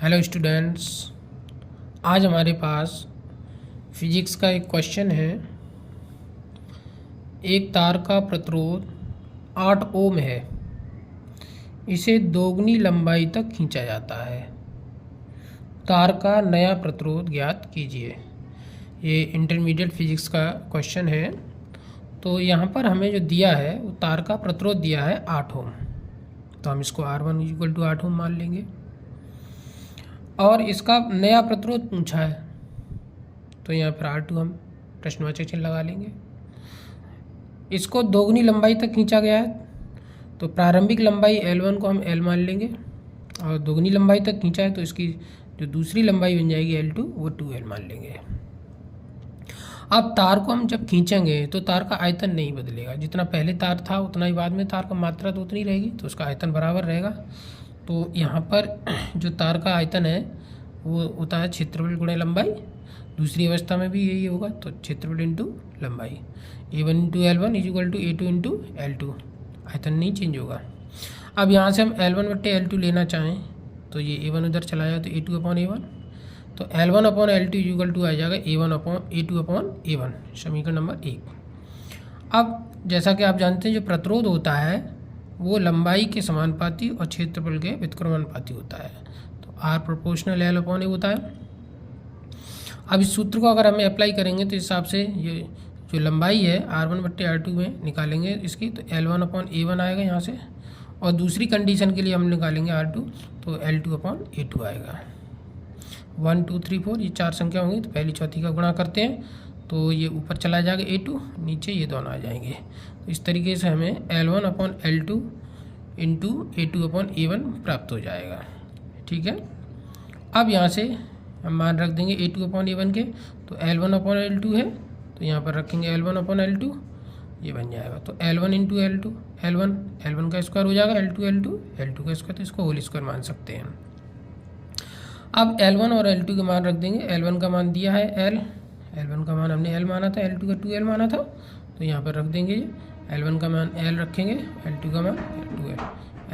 Hello students, आज हमारे पास physics का एक क्वेश्चन है। एक तार का प्रतिरोध 8 ओम है, इसे दोगुनी लंबाई तक खींचा जाता है। तार का नया प्रतिरोध ज्ञात कीजिए। ये इंटरमीडिएट फिजिक्स का क्वेश्चन है। तो यहाँ पर हमें जो दिया है वो तार का प्रतिरोध दिया है 8 ओम, तो हम इसको R1 इक्वल टू 8 ओम मान लेंगे। और इसका नया प्रतिरोध पूछा है, तो यहाँ पर R2 हम प्रश्नवाचक चिन्ह लगा लेंगे। इसको दोगुनी लंबाई तक खींचा गया है, तो प्रारंभिक लंबाई L1 को हम L मान लेंगे, और दोगुनी लंबाई तक खींचा है तो इसकी जो दूसरी लंबाई बन जाएगी L2 वो 2L मान लेंगे। अब तार को हम जब खींचेंगे तो तार का आयतन नहीं बदलेगा, जितना पहले तार था उतना ही बाद में तार का मात्रा तो उतनी रहेगी, तो उसका आयतन बराबर रहेगा। तो यहाँ पर जो तार का आयतन है वो होता है क्षेत्रफल गुणे लंबाई। दूसरी अवस्था में भी यही होगा, तो क्षेत्रफल इंटू लंबाई। A1 into L1 is equal to A2 into L2, आयतन नहीं चेंज होगा। अब यहाँ से हम L1 बट्टे L2 लेना चाहें तो ये A1 उधर चला जाए तो A2 अपॉन A1, तो L1 upon L2 is equal to आ जाएगा A2 अपॉन A1, समीकरण नंबर 1। अब जैसा कि आप जानते हैं जो प्रतिरोध होता है वो लंबाई के समानुपाती और क्षेत्रफल के व्युत्क्रमानुपाती होता है, तो R proportional L upon A होता है। अब इस सूत्र को अगर हमें अप्लाई करेंगे तो इस हिसाब से ये जो लंबाई है R1 बट्टे R2 में निकालेंगे इसकी, तो L1 अपॉन A1 आएगा यहाँ से, और दूसरी कंडीशन के लिए हम निकालेंगे R2, तो L2 अपॉन A2 आएगा। 1 2 3 4 ये 4 संख्या होंगी, तो पहली चौथी का गुणा करते हैं तो ये ऊपर चला जाएगा A2, नीचे ये दोनों आ जाएंगे। तो इस तरीके से हमें L1 upon L2 into A2 upon A1 प्राप्त हो जाएगा। ठीक है, अब यहाँ से हम मान रख देंगे A2 अपॉन A1 के, तो L1 अपॉन L2 है तो यहाँ पर रखेंगे L1 अपॉन L2, ये बन जाएगा। तो L1 इंटू L2, L1 का स्क्वायर हो जाएगा, L2 का स्क्वायर, तो इसको होल स्क्वायर मान सकते हैं। अब L1 और L2 के मान रख देंगे। L1 का मान दिया है L1 का मान हमने L माना था, L2 का 2L माना था, तो यहाँ पर रख देंगे। L1 का मान L रखेंगे, L2 का मान 2L,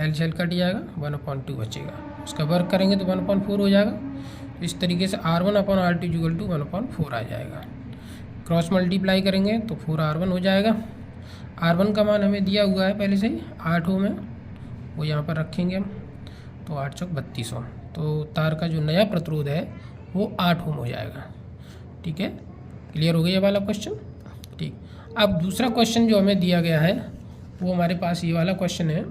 L से L कट जाएगा, 1/2 बचेगा। उसका वर्क करेंगे तो 1/4 हो जाएगा। इस तरीके से R1 upon R2 equal to 1/4 आ जाएगा। क्रॉस मल्टीप्लाई करेंगे तो 4R1 हो जाएगा। R1 का मान हमें दिया हुआ है पहले से ही 8 ओम है, वो यहाँ पर रखेंगे हम, तो 8 चौक 32 ओम। तो तार का जो नया प्रतिरोध है वो 8 ओम हो जाएगा। ठीक है, क्लियर हो गया ये वाला क्वेश्चन। ठीक, अब दूसरा क्वेश्चन जो हमें दिया गया है वो हमारे पास ये वाला क्वेश्चन है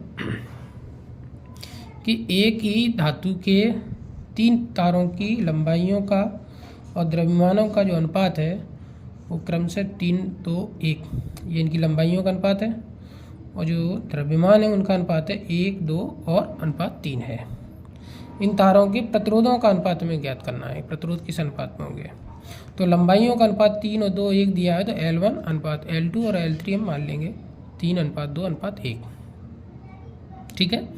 कि एक ही धातु के 3 तारों की लंबाइयों का और द्रव्यमानों का जो अनुपात है वो क्रमशः 3 2 1, ये इनकी लंबाइयों का अनुपात है, और जो द्रव्यमान है उनका अनुपात है 1 2 और अनुपात 3 है। इन तारों के प्रतिरोधों का अनुपात हमें ज्ञात करना है, प्रतिरोध किस अनुपात में होंगे। तो लंबाइयों का अनुपात 3 और 2 1 दिया है, तो L1 अनुपात L2 और L3 हम मान लेंगे 3:2:1। ठीक है,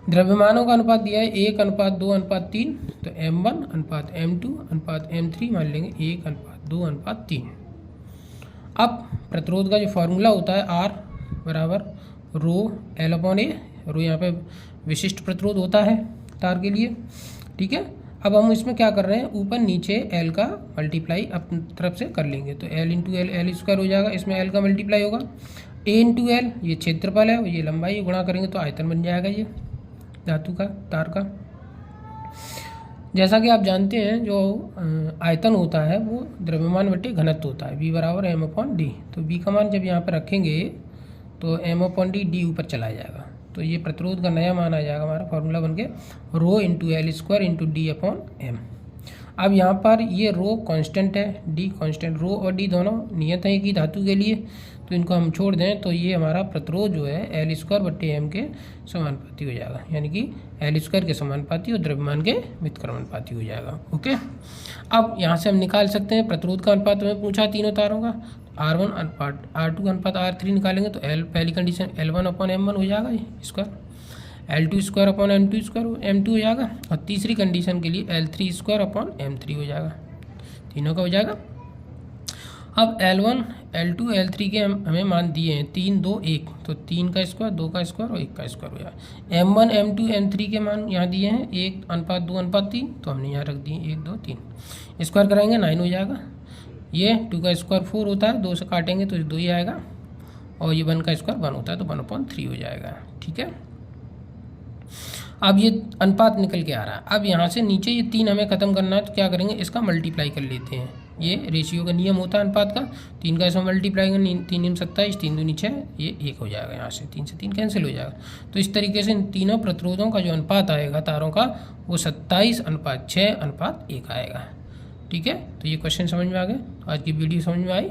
द्रव्यमानों का अनुपात दिया है 1:2:3, तो M1 अनुपात M2 अनुपात M3 मान लेंगे 1:2:3। अब प्रतिरोध का जो फॉर्मूला होता है R बराबर रो L अपॉन A, रो यहाँ पे विशिष्ट प्रतिरोध होता है तार के लिए। ठीक है, अब हम इसमें क्या कर रहे हैं, ऊपर नीचे L का मल्टीप्लाई अपनी तरफ से कर लेंगे, तो L इंटू L स्क्वायर हो जाएगा, इसमें L का मल्टीप्लाई होगा, A इंटू L ये क्षेत्रफल है, ये लंबाई, गुणा करेंगे तो आयतन बन जाएगा ये धातु का, तार का। जैसा कि आप जानते हैं जो आयतन होता है वो द्रव्यमान बटे घनत्व होता है, V बराबर M/D। तो V का मान जब यहाँ पर रखेंगे तो M/D ऊपर चला जाएगा, तो ये प्रतिरोध का नया मान आ जाएगा हमारा फॉर्मूला बन के rho into L square into D upon M। अब यहाँ पर ये रो कांस्टेंट है, D कांस्टेंट, रो और D दोनों नियत है कि धातु के लिए, तो इनको हम छोड़ दें तो ये हमारा प्रतिरोध जो है L स्क्वायर बट्टे M के समानुपाती हो जाएगा, यानी कि L स्क्वायर के समानुपाती और द्रव्यमान के व्युत्क्रमानुपाती हो जाएगा। ओके, अब यहाँ से हम निकाल सकते हैं प्रतिरोध का अनुपात हमें पूछा तीनों तारों का, R1 अनुपात R2 अनुपात R3 निकालेंगे तो L पहली कंडीशन L1 अपॉन M1 हो जाएगा square, L2 square upon M2 हो जाएगा, और तीसरी कंडीशन के लिए L3 स्क्वायर अपॉन M3 हो जाएगा, तीनों का हो जाएगा। अब L1 L2 L3 के हमें मान दिए हैं 3 2 1, तो 3 का स्क्वायर 2 का स्क्वायर और 1 का स्क्वायर हो जाएगा। M1 M2 M3 के मान यहाँ दिए हैं 1:2:3, तो हमने यहाँ रख दिए 1 2 3, स्क्वायर कराएंगे 9 हो जाएगा। ये 2 का स्क्वायर 4 होता है, 2 से काटेंगे तो 2 ही आएगा, और ये 1 का स्क्वायर 1 होता है तो 1/3 हो जाएगा। ठीक है, अब ये अनुपात निकल के आ रहा है। अब यहाँ से नीचे ये 3 हमें ख़त्म करना है, तो क्या करेंगे, इसका मल्टीप्लाई कर लेते हैं। ये रेशियो का नियम होता है अनुपात का, 3 का इसमें मल्टीप्लाई करेंगे, 3 3 27, 3 2 6, ये 1 हो जाएगा। यहाँ से 3 से 3 कैंसिल हो जाएगा। तो इस तरीके से इन तीनों प्रतिरोधों का जो अनुपात आएगा तारों का, वो 27:6:1 आएगा। ठीक है, तो ये क्वेश्चन समझ में आ गया। आज की वीडियो समझ में आई।